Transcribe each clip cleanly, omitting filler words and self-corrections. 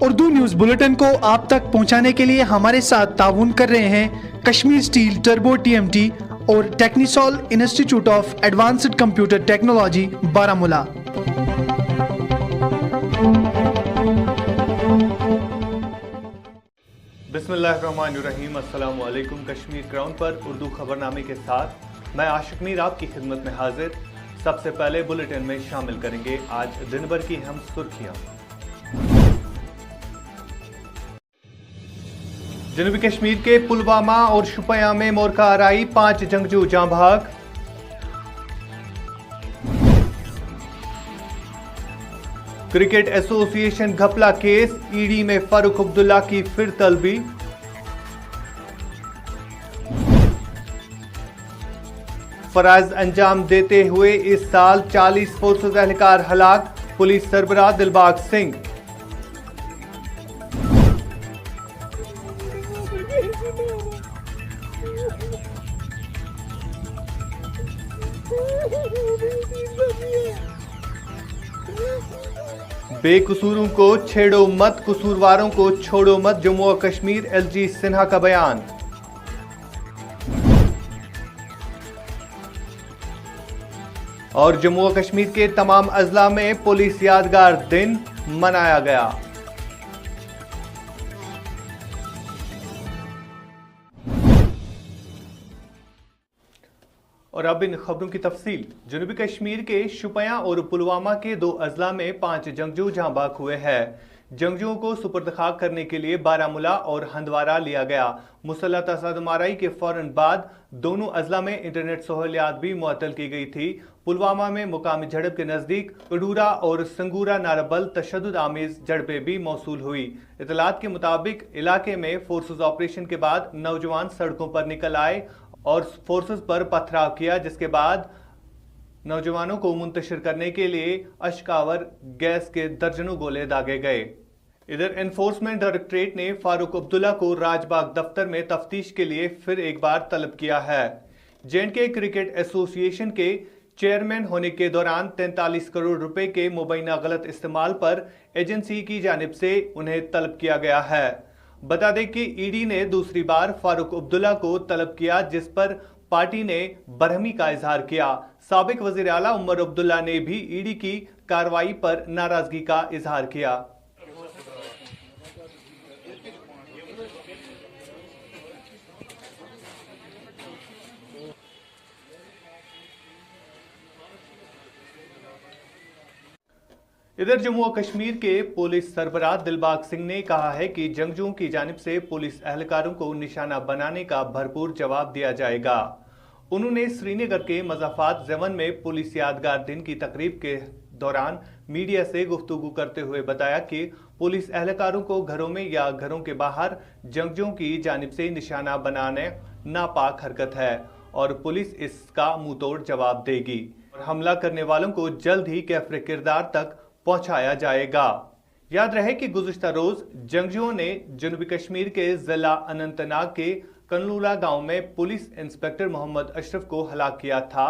Urdu news bulletin को आप तक पहुंचाने के लिए हमारे साथ ताउन कर रहे हैं कश्मीर स्टील टर्बो टीएमटी और Technisol institute of advanced computer technology Baramulla. बिस्मिल्लाहिर्रहमानिर्रहीम। अस्सलाम वालेकुम। कश्मीर क्राउन पर उर्दू खबरनामे के साथ मैं आशिक मीर आपकी खिदमत में हाजिर। सबसे पहले बुलेटिन में शामिल करेंगे आज दिन भर की अहम सुर्खियां। जनूबी कश्मीर के पुलवामा और शुपियां में मोरका आराई, 5 जंगजू जाँ भाग। क्रिकेट एसोसिएशन घपला केस, ईडी में फारूक अब्दुल्ला की फिर तलबी। फराइज अंजाम देते हुए इस साल 40 फोर्सेस एहलकार हलाक, पुलिस सरबराह दिलबाग सिंह। बेकसूरों को छेड़ो मत, कसूरवारों को छोड़ो मत, जम्मू और कश्मीर एलजी सिन्हा का बयान। और जम्मू और कश्मीर के तमाम अजला में पुलिस यादगार दिन मनाया गया। और अब इन खबरों की तफसील। जनूबी कश्मीर के शुपियां और पुलवामा के 2 अजला में 5 जंगजू जाँ बाग हुए हैं। जंगजुओं को सुपुर्द खाक करने के लिए बारामूला और हंदवारा लिया गया। मुसल्लह तसादमाराई के फौरन बाद दोनों अजला में इंटरनेट सहूलियात भी मुअत्तल की गई थी। पुलवामा में मुकामी झड़प के नजदीक अडूरा और संगूरा नारबल तशद्दुद आमेज झड़पें भी मौसूल हुई। इतलात के मुताबिक इलाके में फोर्सेज ऑपरेशन के बाद नौजवान सड़कों पर निकल आए और फोर्सेस पर पथराव किया, जिसके बाद नौजवानों को मुंतशिर करने के लिए अश्कावर गैस के दर्जनों गोले दागे गए। इधर एनफोर्समेंट डायरेक्टरेट ने फारूक अब्दुल्ला को राजबाग दफ्तर में तफ्तीश के लिए फिर एक बार तलब किया है। जेएंडके क्रिकेट एसोसिएशन के चेयरमैन होने के दौरान 43 करोड़ रुपए के मुबैना गलत इस्तेमाल पर एजेंसी की जानिब से उन्हें तलब किया गया है। बता दें कि ईडी ने दूसरी बार फारूक अब्दुल्ला को तलब किया, जिस पर पार्टी ने बरहमी का इजहार किया। साबिक वजीर आला उमर अब्दुल्ला ने भी ईडी की कार्रवाई पर नाराजगी का इजहार किया। इधर जम्मू और कश्मीर के पुलिस सरबराह दिलबाग सिंह ने कहा है कि जंगजुओं की जानिब से पुलिस एहलकारों को निशाना बनाने का भरपूर जवाब दिया जाएगा। उन्होंने श्रीनगर के मज़ाफ़ात ज़मन में पुलिस यादगार दिन की तकरीब के दौरान मीडिया से गुफ्तगू करते हुए बताया कि पुलिस एहलकारों को घरों में या घरों के बाहर जंगजुओं की जानिब से निशाना बनाने नापाक हरकत है और पुलिस इसका मुंह तोड़ जवाब देगी और हमला करने वालों को जल्द ही कैफ़रे किरदार तक पहुंचाया जाएगा। याद रहे कि गुज़िश्ता रोज जंगजुओं ने जनूबी कश्मीर के जिला अनंतनाग के कनलूला गांव में पुलिस इंस्पेक्टर मोहम्मद अशरफ को हलाक किया था।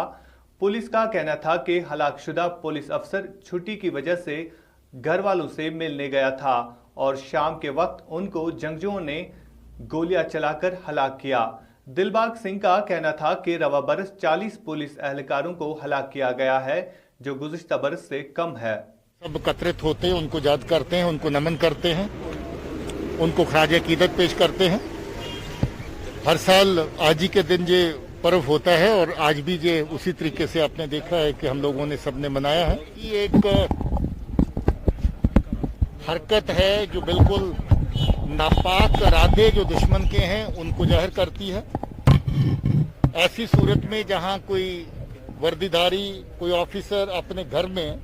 पुलिस का कहना था कि हलाकशुदा पुलिस अफसर छुट्टी की वजह से घर वालों से मिलने गया था और शाम के वक्त उनको जंगजुओं ने गोलियां चलाकर हलाक किया। दिलबाग सिंह का कहना था कि रवा बरस 40 पुलिस एहलकारों को हलाक किया गया है, जो गुज़िश्ता बरस से कम है। सब एकत्रित होते हैं, उनको याद करते हैं, उनको नमन करते हैं, उनको खराज अकीदत पेश करते हैं। हर साल आज ही के दिन ये पर्व होता है और आज भी ये उसी तरीके से आपने देखा है कि हम लोगों ने सबने मनाया है। ये एक हरकत है जो बिल्कुल नापाक इरादे जो दुश्मन के हैं उनको जाहिर करती है। ऐसी सूरत में जहां कोई वर्दीधारी, कोई ऑफिसर अपने घर में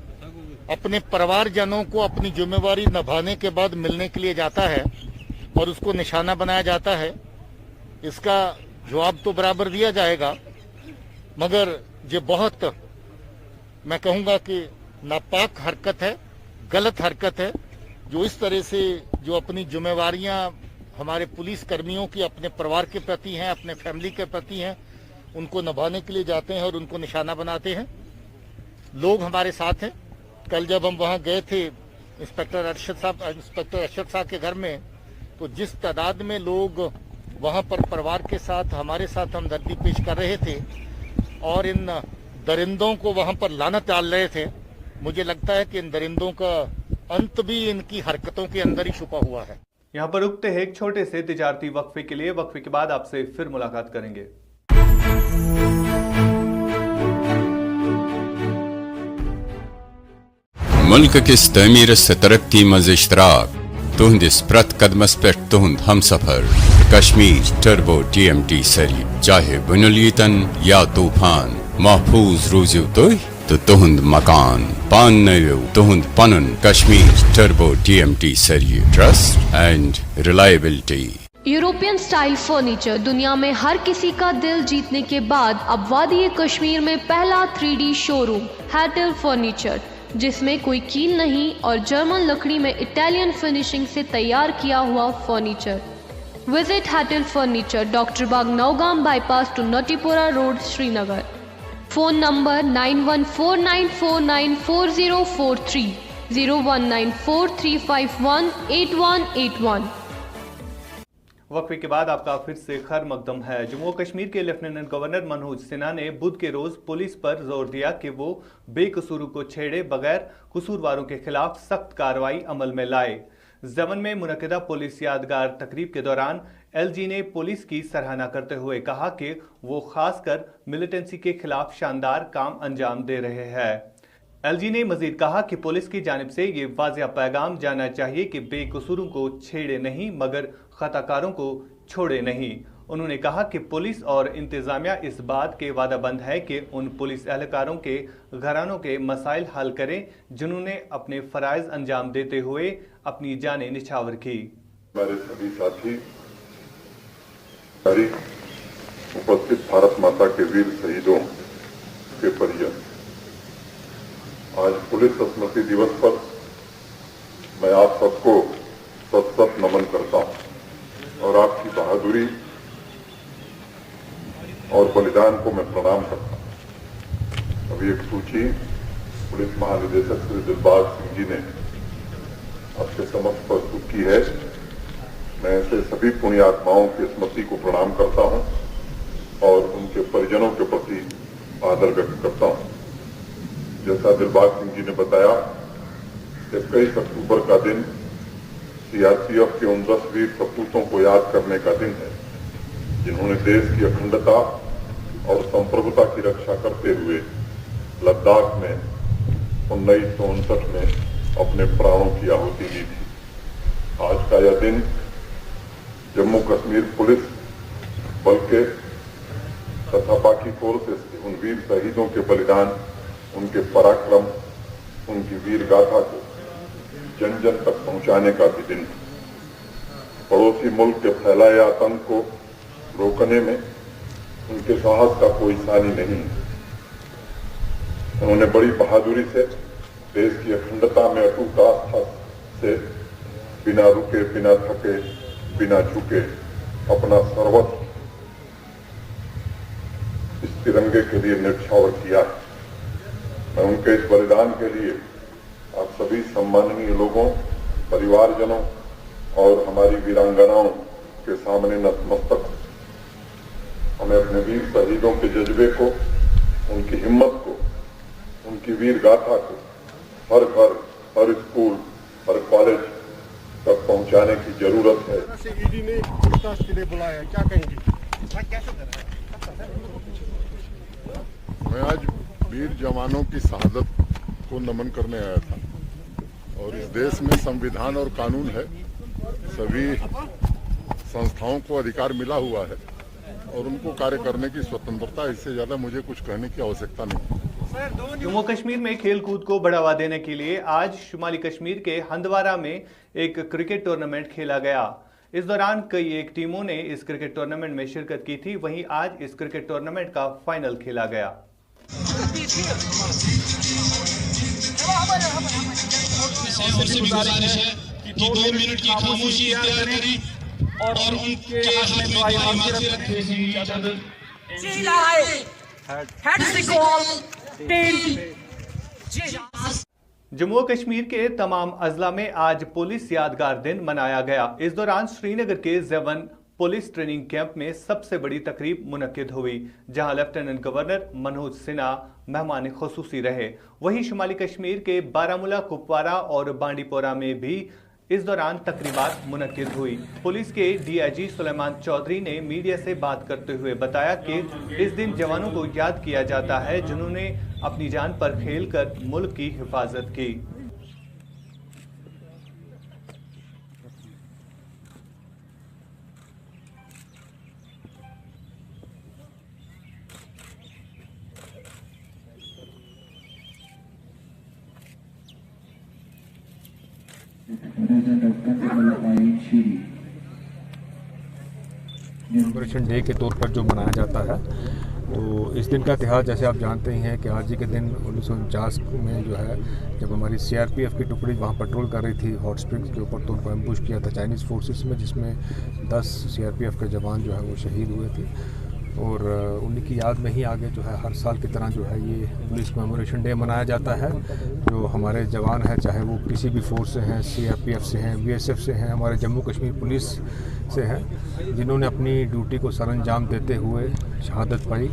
अपने परिवारजनों को अपनी जिम्मेवारी निभाने के बाद मिलने के लिए जाता है और उसको निशाना बनाया जाता है, इसका जवाब तो बराबर दिया जाएगा। मगर ये बहुत, मैं कहूँगा कि नापाक हरकत है, गलत हरकत है, जो इस तरह से जो अपनी जिम्मेवारियां हमारे पुलिस कर्मियों की अपने परिवार के प्रति हैं, अपने फैमिली के प्रति हैं, उनको निभाने के लिए जाते हैं और उनको निशाना बनाते हैं। लोग हमारे साथ हैं। कल जब हम वहाँ गए थे इंस्पेक्टर अरशद साहब के घर में, तो जिस तादाद में लोग वहां पर परिवार के साथ हमारे साथ हमदर्दी पेश कर रहे थे और इन दरिंदों को वहां पर लानत डाल रहे थे, मुझे लगता है कि इन दरिंदों का अंत भी इनकी हरकतों के अंदर ही छुपा हुआ है। यहाँ पर रुकते हैं एक छोटे से तिजारती वक्फे के लिए। वक्फे के बाद आपसे फिर मुलाकात करेंगे। मुल्क किस तमीर से तरक्की मज इश्तराक तुहंदिस प्रत कदमस पे तुहंद हम सफर कश्मीर टर्बो TMT सरी चाहे बुनुलीतन या तूफान महफूज रूजू तो तुहंद मकान पान नयो तुहंद पनन कश्मीर टर्बो TMT सरी trust and reliability. European style furniture दुनिया में हर किसी का दिल जीतने के बाद अब वादी कश्मीर में पहला 3D शोरूम हैटल फर्नीचर, जिसमें कोई कील नहीं और जर्मन लकड़ी में इटालियन फिनिशिंग से तैयार किया हुआ furniture. Visit Hattal furniture, doctor Bagh Nowgam bypass to Natipora road, Srinagar. Phone number 9149494043, 019435188181। वक्फे के बाद आपका फिर से खैर मकदम है। जम्मू कश्मीर के लेफ्टिनेंट गवर्नर मनोज सिन्हा ने बुध के रोज पुलिस पर जोर दिया कि वो बेकसूरों को छेड़े बगैर कसूरवारों के खिलाफ सख्त कार्रवाई अमल में लाए। जमन में मुनक्किदा पुलिस यादगार तकरीब के दौरान LG ने पुलिस की सराहना करते हुए कहा कि वो खासकर मिलिटेंसी के खिलाफ शानदार काम अंजाम दे रहे हैं। LG ने मजीद कहा कि पुलिस की जानिब से ये वाज़ेह पैगाम जाना चाहिए कि बेकसूरों को छेड़े नहीं मगर खताकारों को छोड़े नहीं। उन्होंने कहा कि पुलिस और इंतजामिया इस बात के वादाबंद है कि उन पुलिस एहलकारों के घरानों के मसाइल हल करें जिन्होंने अपने फराइज अंजाम देते हुए अपनी जानें निछावर की। हमारे सभी साथी उपस्थित भारत माता के वीर शहीदों के परिजन, आज पुलिस स्मृति दिवस पर मैं आप सबको सत नमन करता हूं और आपकी बहादुरी और बलिदान को मैं प्रणाम करता हूं। अभी एक सूची पुलिस महानिदेशक श्री दिलबाग सिंह जी ने आपके समक्ष प्रस्तुत की है। मैं ऐसे सभी पुण्यात्माओं की स्मृति को प्रणाम करता हूं और उनके परिजनों के प्रति आदर व्यक्त करता हूं। जैसा दिलबाग सिंह जी ने बताया, 21 अक्टूबर का दिन CRPF के उन 10 वीर सपूतों को याद करने का दिन है जिन्होंने देश की अखंडता और संप्रभुता की रक्षा करते हुए लद्दाख में 1959 में अपने प्राणों की आहुति दी थी। आज का यह दिन जम्मू कश्मीर पुलिस बल के तथा बाकी फोर्सेस के उन वीर शहीदों के बलिदान, उनके पराक्रम, उनकी वीर गाथा को जन जन तक पहुंचाने का भी दिन। पड़ोसी मुल्क के फैलाए आतंक को रोकने में उनके साहस का कोई सानी नहीं। उन्होंने बड़ी बहादुरी से देश की अखंडता में अटूट आस्था से बिना रुके, बिना थके, बिना झुके अपना सर्वस्व इस तिरंगे के लिए न्यौछावर किया। मैं उनके इस बलिदान के लिए आप सभी सम्माननीय लोगों, परिवारजनों और हमारी वीरांगनाओं के सामने नतमस्तक हूं। हमें अपने वीर शहीदों के जज्बे को, उनकी हिम्मत को, उनकी वीर गाथा को हर घर, हर स्कूल, हर कॉलेज तक पहुंचाने की जरूरत है। ईडी ने पूछताछ के लिए बुलाया, क्या कहेंगे? मैं आज वीर जवानों की शहादत को नमन करने आया था और इस देश में संविधान और कानून है। सभी संस्थाओं को अधिकार मिला हुआ है और उनको कार्य करने की स्वतंत्रता। इससे ज्यादा मुझे कुछ कहने की आवश्यकता नहीं। जम्मू कश्मीर में खेल कूद को बढ़ावा देने के लिए आज शुमाली कश्मीर के हंदवारा में एक क्रिकेट टूर्नामेंट खेला गया। इस दौरान कई एक टीमों ने इस क्रिकेट टूर्नामेंट में शिरकत की थी। वहीं आज इस क्रिकेट टूर्नामेंट का फाइनल खेला गया। गुजारिश है कि 2 मिनट की खामोशी इख्तियार करें और उनके हाथ में माचियत रखें। जम्मू और कश्मीर के तमाम अजला में आज पुलिस यादगार दिन मनाया गया। इस दौरान श्रीनगर के जेवन पुलिस ट्रेनिंग कैंप में सबसे बड़ी तकरीब मुनक्किद हुई, जहां लेफ्टिनेंट गवर्नर मनोज सिन्हा मेहमान खुसूसी रहे। वहीं शुमाली कश्मीर के बारामूला, कुपवारा और बांडीपोरा में भी इस दौरान तकरीबात मुनक्किद हुई। पुलिस के डीआईजी सुलेमान चौधरी ने मीडिया से बात करते हुए बताया कि इस दिन जवानों को याद किया जाता है जिन्होंने अपनी जान पर खेलकर मुल्क की हिफाजत की। कमेमोरेशन डे के तौर पर जो मनाया जाता है, तो इस दिन का इतिहास जैसे आप जानते ही हैं कि आज ही के दिन 1949 में जो है जब हमारी सीआरपीएफ की टुकड़ी वहाँ पेट्रोल कर रही थी हॉट स्प्रिंग्स के ऊपर, तो उनको एम्बुश किया था चाइनीज़ फोर्सेस में, जिसमें 10 सीआरपीएफ के जवान जो है वो शहीद हुए थे। और उन्हीं की याद में ही आगे जो है हर साल की तरह जो है ये पुलिस कमेमोरेशन डे मनाया जाता है। जो हमारे जवान हैं, चाहे वो किसी भी फोर्स से हैं, सीआरपीएफ से हैं, बीएसएफ से हैं, हमारे जम्मू कश्मीर पुलिस से हैं, जिन्होंने अपनी ड्यूटी को सरअंजाम देते हुए शहादत पाई,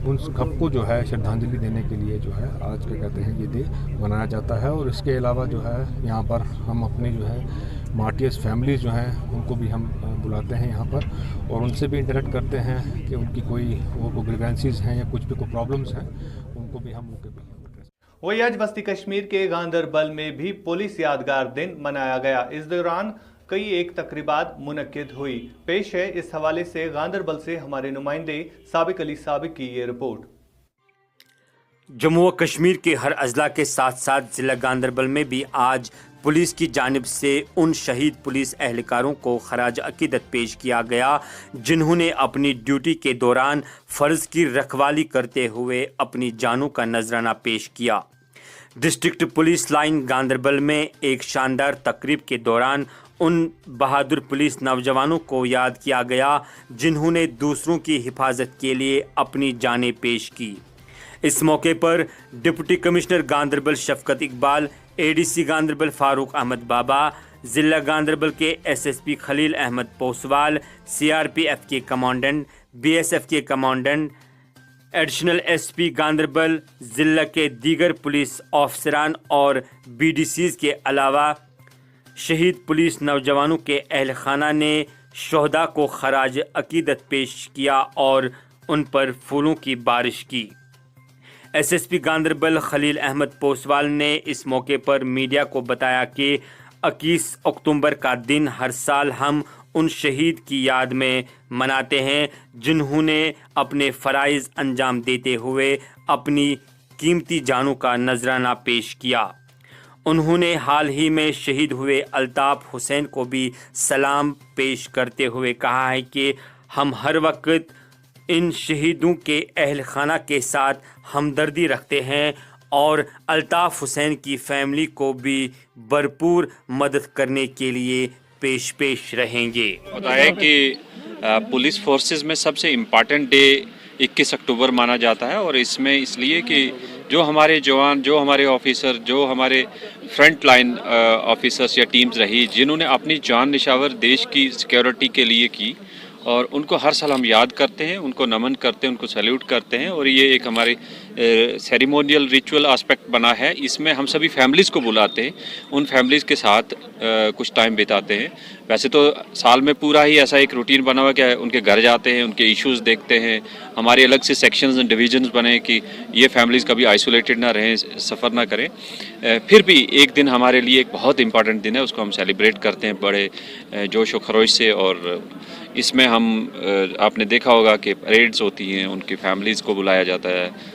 उन सबको जो है श्रद्धांजलि देने के लिए जो है आज के कहते हैं ये डे मनाया जाता है। और इसके अलावा जो है यहाँ पर हम अपनी जो है मार्टियर्स फैमिलीज़ जो हैं उनको भी हम बुलाते हैं यहाँ पर और उनसे भी इंटरेक्ट करते हैं कि उनकी कोई वो ग्रीवेंसीज हैं या कुछ भी कोई प्रॉब्लम्स हैं, उनको भी हम मौके पर। वही आज वस्ती कश्मीर के गांदरबल में भी पुलिस यादगार दिन मनाया गया। इस दौरान कई एक तकरीबात मुनक्किद हुई। पेश है इस हवाले से गांदरबल से हमारे नुमाइंदे साबिक अली साबिक की ये रिपोर्ट। जम्मू व कश्मीर के हर अजला के साथ साथ जिला गांदरबल में भी आज पुलिस की जानिब से उन शहीद पुलिस एहलकारों को खराज अकीदत पेश किया गया जिन्होंने अपनी ड्यूटी के दौरान फ़र्ज़ की रखवाली करते हुए अपनी जानों का नजराना पेश किया। डिस्ट्रिक्ट पुलिस लाइन गांदरबल में एक शानदार तकरीब के दौरान उन बहादुर पुलिस नौजवानों को याद किया गया जिन्होंने दूसरों की हिफाजत के लिए अपनी जानें पेश की। इस मौके पर डिप्टी कमिश्नर गांदरबल शफकत इकबाल, एडीसी गांदरबल फारूक अहमद बाबा, ज़िला गांदरबल के एसएसपी खलील अहमद पोसवाल, सीआरपीएफ के कमांडेंट, बीएसएफ के कमांडेंट, एडिशनल एसपी गांदरबल, ज़िला के दीगर पुलिस ऑफिसरान और बीडीसीज़ के अलावा शहीद पुलिस नौजवानों के अहल खाना ने शोहदा को खराज अकीदत पेश किया और उन पर फूलों की बारिश की। एसएसपी गांदरबल खलील अहमद पोसवाल ने इस मौके पर मीडिया को बताया कि 21 अक्टूबर का दिन हर साल हम उन शहीद की याद में मनाते हैं जिन्होंने अपने फ़राइज़ अंजाम देते हुए अपनी कीमती जानों का नजराना पेश किया। उन्होंने हाल ही में शहीद हुए अल्ताफ़ हुसैन को भी सलाम पेश करते हुए कहा है कि हम हर वक्त इन शहीदों के अहल खाना के साथ हमदर्दी रखते हैं और अल्ताफ़ हुसैन की फैमिली को भी भरपूर मदद करने के लिए पेश रहेंगे। बताया कि पुलिस फोर्सेस में सबसे इम्पॉर्टेंट डे 21 अक्टूबर माना जाता है और इसमें इसलिए कि जो हमारे जवान, जो हमारे ऑफिसर, जो हमारे फ्रंट लाइन ऑफिसर्स या टीम्स रही जिन्होंने अपनी जान निशावर देश की सिक्योरिटी के लिए की और उनको हर साल हम याद करते हैं, उनको नमन करते हैं, उनको सैल्यूट करते हैं और ये एक हमारे सेरेमोनियल रिचुअल एस्पेक्ट बना है। इसमें हम सभी फैमिलीज़ को बुलाते हैं, उन फैमिलीज़ के साथ कुछ टाइम बिताते हैं। वैसे तो साल में पूरा ही ऐसा एक रूटीन बना हुआ कि उनके घर जाते हैं, उनके इश्यूज़ देखते हैं, हमारे अलग से सेक्शंस एंड डिविजन्स बने कि ये फैमिलीज़ कभी आइसोलेटेड ना रहें, सफ़र ना करें। फिर भी एक दिन हमारे लिए एक बहुत इंपॉर्टेंट दिन है, उसको हम सेलिब्रेट करते हैं बड़े जोश व खरोश से। और इसमें हम आपने देखा होगा कि परेड्स होती हैं, उनकी फैमिलीज़ को बुलाया जाता है,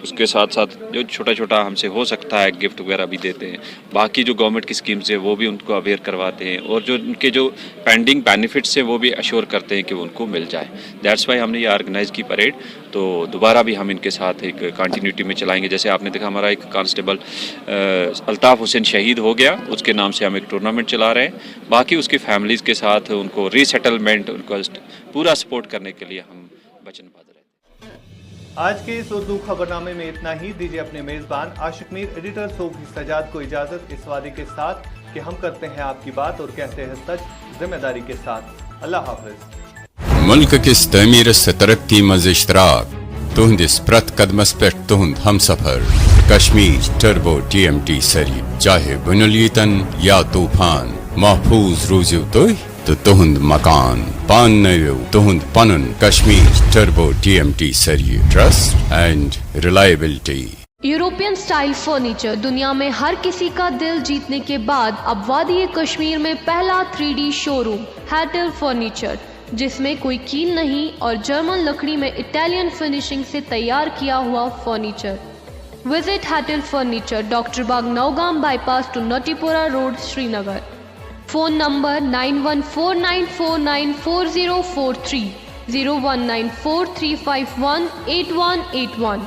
उसके साथ साथ जो छोटा छोटा हमसे हो सकता है गिफ्ट वगैरह भी देते हैं। बाकी जो गवर्नमेंट की स्कीम्स है वो भी उनको अवेयर करवाते हैं और जो उनके जो पेंडिंग बेनिफिट्स हैं वो भी अश्योर करते हैं कि वो उनको मिल जाए। दैट्स वाई हमने ये ऑर्गेनाइज़ की परेड, तो दोबारा भी हम इनके साथ एक कंटिन्यूटी में चलाएंगे। जैसे आपने देखा हमारा एक कांस्टेबल अल्ताफ़ हुसैन शहीद हो गया, उसके नाम से हम एक टूर्नामेंट चला रहे हैं। बाकी उसकी फैमिलीज़ के साथ उनको रीसेटलमेंट, उनको पूरा सपोर्ट करने के लिए हम वचनबद्ध रहते हैं। आज के इस उर्दू खबरनामे में इतना ही। दीजिए अपने मेजबान आशिक मीर एडिटर सोफी सजाद को इजाजत, इस वादे के साथ कि हम करते हैं आपकी बात और कहते हैं सच जिम्मेदारी के साथ। अल्लाह हाफिज। मुल्क किस तमीर से तरक्की मज इश्तराक तुहंदिस प्रत कदमस पे तुहंद हम सफर कश्मीर टर्बो TMT सरी चाहे बुनुलीतन या तूफान महफूज रूज़ तो तुहंद मकान पान नयो तुहंद पनन कश्मीर टर्बो TMT सरी trust and reliability. European style furniture दुनिया में हर किसी का दिल जीतने के बाद अब वादी कश्मीर में पहला 3D शोरूम हैटल फर्नीचर, जिसमें कोई कील नहीं और जर्मन लकड़ी में इटालियन फिनिशिंग से तैयार किया हुआ furniture. Visit Hattal furniture, doctor Bagh Nowgam bypass to Natipora road, Srinagar. Phone number 9149494043, 019435188181।